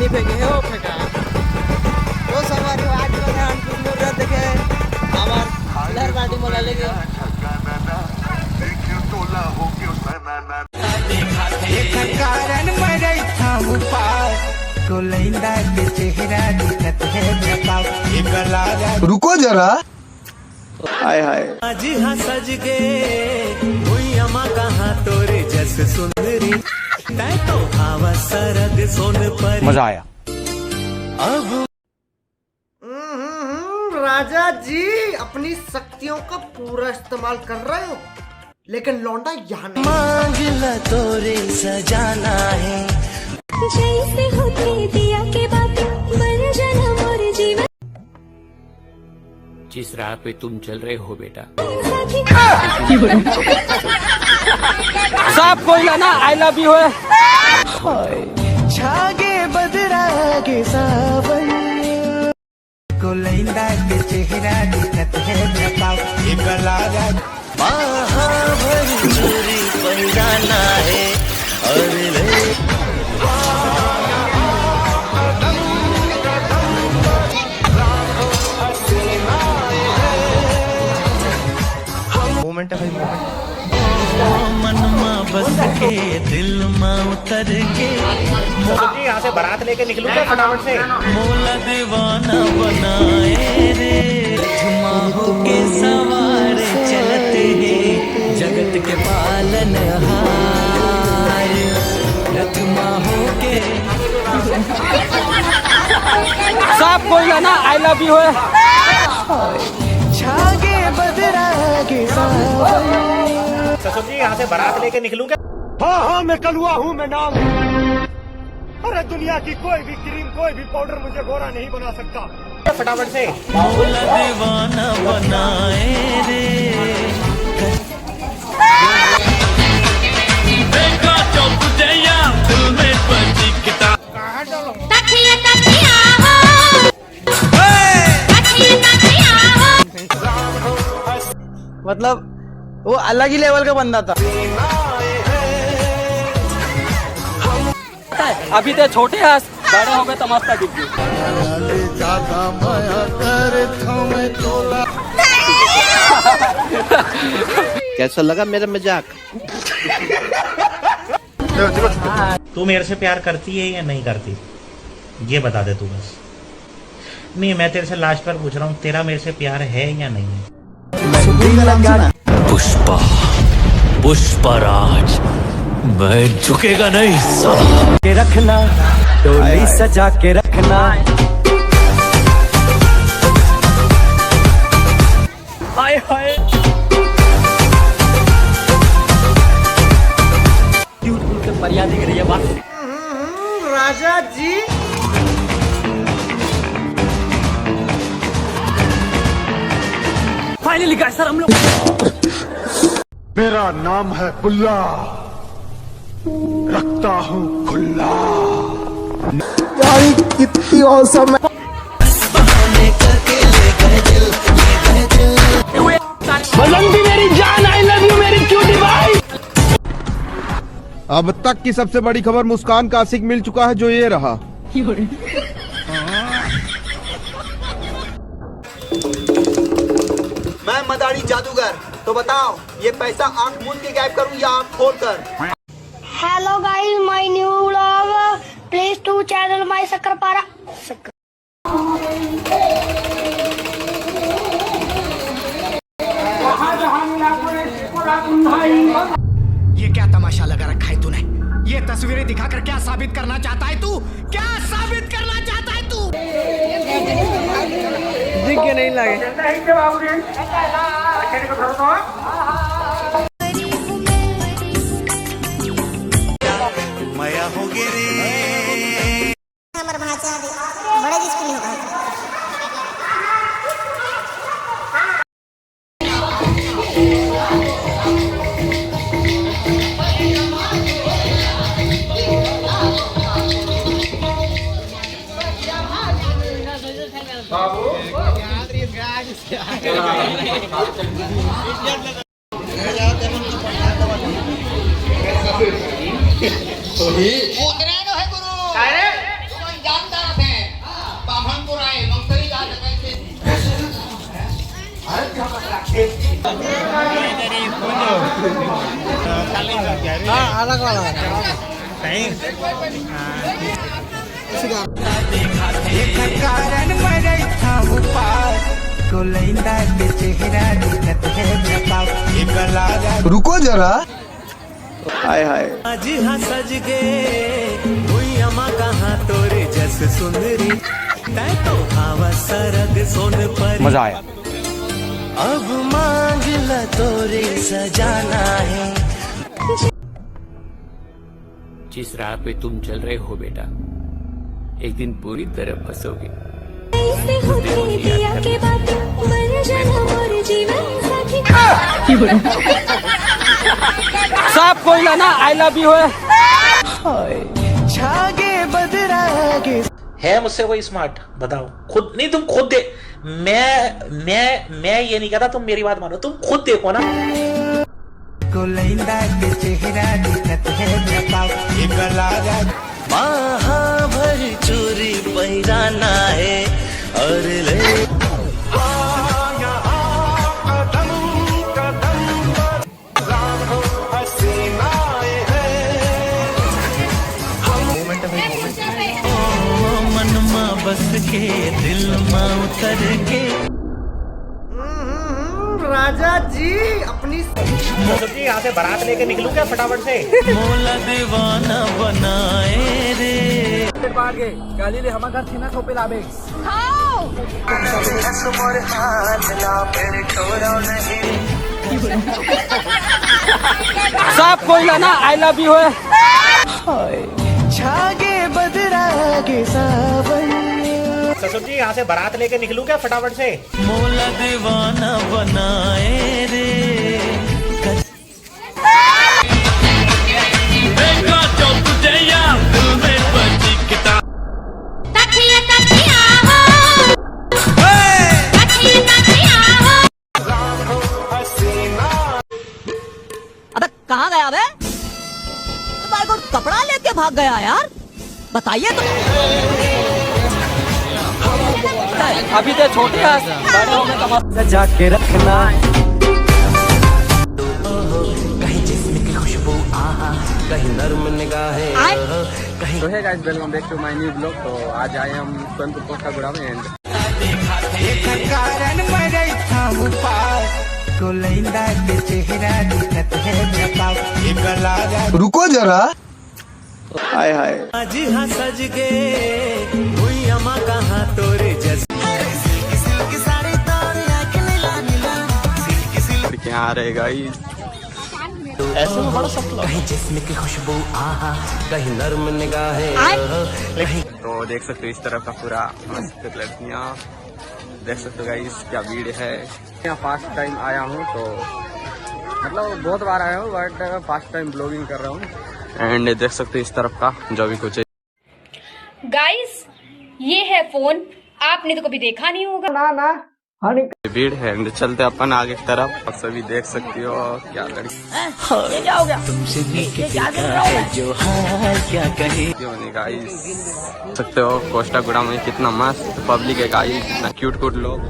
पानी फेंके है वो फेंका वो सवारी आज को ध्यान पूर्ण देखे हमार लहर बाटी मोला लेके कारण मरे थाम पार को लैंदा के चेहरा दिखत है झपाव रुको जरा हाय हाय आज हाँ सज के हुई अमा कहाँ तोरे जैसे सुंदरी तै तो हवा सरग सोन पर मजा आया अब राजा जी अपनी शक्तियों का पूरा इस्तेमाल कर रहे हो लेकिन लौंडा यहाँ नहीं मांग ल तोरे सजाना है जैसे होती दिया के बात बन जाना मोर जीवन जिस राह पे तुम चल रहे हो बेटा सब कोई ना आई लव यू है छागे बदरा के सावन को लैंदा के चेहरा दिखत है झपाव ये गलारा महाभरी चोरी पैदाना है और मोमेंट है भाई मन में बस के दिल में उतर के यहाँ से बारात लेके निकलूंगा फटाफट से मोला दीवाना बनाए रे झुमाओ के सवार चलते हैं जगत के पालन हार रथमा हो के सब कोई ना आई लव यू है छागे बदरा के ससुर जी यहाँ से बारात लेके निकलूंगा हाँ हाँ मैं कलुआ हूँ मैं नाम अरे दुनिया की कोई भी क्रीम कोई भी पाउडर मुझे गोरा नहीं बना सकता फटाफट से मौला दीवाना बनाए रे मतलब वो अलग ही लेवल का बंदा था अभी तो छोटे हाथ बड़े हो गए तो मस्त दिख गए कैसा लगा मेरा मजाक तू मेरे से प्यार करती है या नहीं करती ये बता दे तू बस नहीं मैं तेरे से लास्ट पर पूछ रहा हूँ तेरा मेरे से प्यार है या नहीं है पुष्पा पुष्पराज मैं झुकेगा नहीं साला के रखना डोली सजा के रखना हाय हाय क्यूट के परिया दिख रही है बात राजा जी फाइनली गाइस सर हम लोग मेरा नाम है बुल्ला रखता हूँ खुल्ला यार कितनी औसम है बजंती मेरी जान आई लव यू मेरी क्यूटी भाई अब तक की सबसे बड़ी खबर मुस्कान का आशिक मिल चुका है जो ये रहा मैं मदारी जादूगर तो बताओ ये पैसा आंख मूंद के गायब करूं या आंख खोल कर hello guys my new vlog please to channel my सकरपारा ये क्या तमाशा लगा रखा है तूने ये तस्वीरें दिखाकर क्या साबित करना चाहता है तू क्या साबित करना चाहता है तू दिख के नहीं लगे माया हो गए रे हमारा भाषा बड़ा स्कूल होगा बाबू रुको जरा। आज हाँ सज गे हुई अमा कहाँ तोरे जस सुंदरी तै तो हवा सरग सोन पर मजा आया। अब मांग ल तोरे सजाना है। जिस राह पे तुम चल रहे हो बेटा, एक दिन पूरी तरह फंसोगे। सब कोई लाना आई लव यू है। छागे बदरागे है मुझसे कोई स्मार्ट? बताओ खुद। नहीं तुम खुद दे। मैं ये नहीं कहता, तुम मेरी बात मानो, तुम खुद देखो ना। को लैंदा के चेहरा दिखत है बताओ ये गला वहाँ भर चोरी पैराना है और ले मनमा बस के दिल में उतर के राजा जी अपनी यहाँ से बारात लेके निकलूं क्या फटाफट से? मोला दीवाना बनाए रे गाली ले हमारा घर थी ना थोपे लाबे। सब कोई लाना आई लव यू है। छागे बदरागे सावन ससुर जी यहाँ से बारात लेके निकलूं क्या फटाफट से? मोला दीवाना बनाए रे। अबे कहाँ गया बे? तुम्हारे को कपड़ा लेके भाग गया यार, बताइए तो। अभी तो छोटे हैं, बड़े होने का मत सजा के रखना कहीं जिस्म की खुशबू आहा कहीं नर्म निगाहें कहीं। तो है guys, welcome back to my new blog. तो आज आए हम सोनपुर कोटागुड़ा में एंड कारण मरे थाम पार को लैंदा के चेहरा दिखत है बताओ ये गला रुको जरा। आज हाँ सज गे हुई अमा कहाँ तोरे जस आ रहे गाइस। ऐसे में बड़ा सपना। कहीं जिस्म की खुशबू आहा कहीं नर्म निगाहें कहीं। तो देख सकते हो इस तरफ का पूरा मस्त लड़कियाँ, देख सकते हो गाइस क्या भीड़ है। यहाँ फर्स्ट टाइम आया हूँ, तो मतलब बहुत बार आया हूँ बट फर्स्ट टाइम ब्लॉगिंग कर रहा हूँ। एंड देख सकते हो इस तरफ का जो भी कुछ है। गाइस ये है फोन, आपने तो कभी देखा नहीं होगा। ना भीड़ है एंड चलते अपन आगे की तरफ। और सभी देख सकती हो क्या लड़की तुमसे भी क्या क्या कहे गाइस। सकते हो कोटागुड़ा में कितना मस्त पब्लिक है गाइस, कितना क्यूट लोग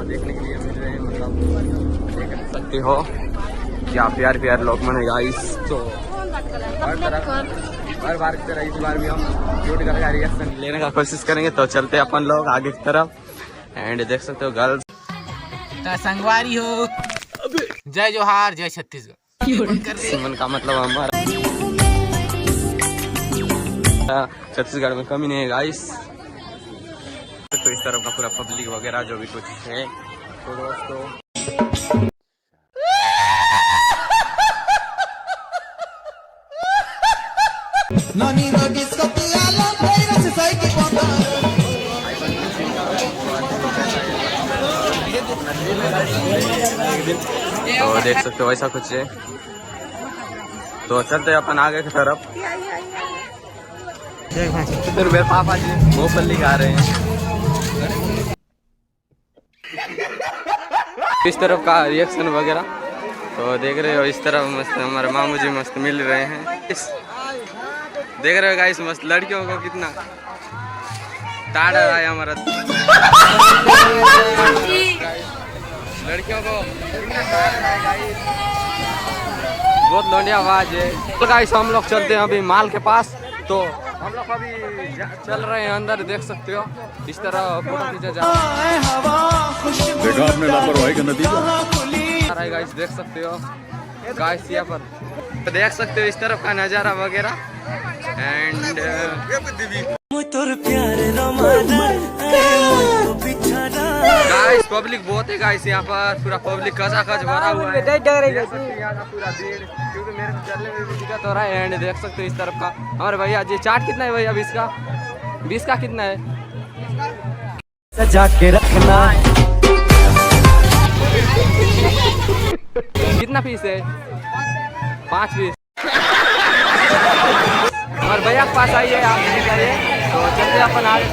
देखने के लिए मिल रहे हैं। मतलब देख सकते हो क्या प्यार लोग मन है गाइस। तो हर बार की तरह इस बार भी हम क्यूट का रिएक्शन लेने का कोशिश करेंगे। तो चलते अपन लोग आगे की तरफ एंड देख सकते हो गर्ल्स संगवारी हो। जय जोहार, जय छत्तीसगढ़। सिमन का मतलब हमारा छत्तीसगढ़ में कमी नहीं है गाइस। तो इस तरफ का पूरा पब्लिक वगैरह जो भी कुछ है। तो दोस्तों तो देख सकते हो ऐसा कुछ है। तो चलते हैं अपन आगे की तरफ। इधर मेरे पापा जी मूंगफली खा रहे हैं। इस तरफ का रिएक्शन वगैरह तो देख रहे हो। इस तरफ मस्त हमारे मामू जी मस्त मिल रहे हैं। देख रहे हो गाइस मस्त लड़कियों को कितना ताड़ा है हमारा। लड़कियों को बहुत लोंडिया आवाज है। तो गाइस हम लोग चलते हैं अभी माल के पास। तो हम लोग अभी चल रहे हैं अंदर, देख सकते हो इस तरह फोटो खींचा जा रहा देखा आपने लापरवाही का नतीजा। है गाइस, देख सकते हो गाइस यहाँ पर देख सकते हो इस तरफ का नज़ारा वगैरह। एंड गाइस पब्लिक बहुत है गाइस, यहाँ पर पूरा पब्लिक कचाकच भरा हुआ है। देख सकते हैं यहाँ पूरा भीड़, क्योंकि मेरे को चलने में भी दिक्कत हो रहा है। एंड देख सकते हो इस तरफ का हमारे भैया जी। चाट कितना है भैया? 20 का कितना है? सजा के रखना। कितना पीस है? 5 पीस। और भैया के पास आइए आप, तो चलते अपन आगे।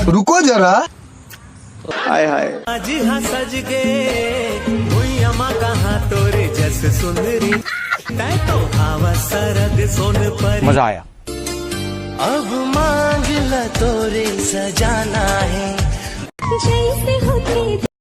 रुको जरा। हाय हाय आज हाँ सज गए भुइया माँ कहाँ तोरे जैसे सुंदरी तै तो हवा सरग सोन पर। मजा आया। अब मांग ल तोरे सजाना है जैसे होती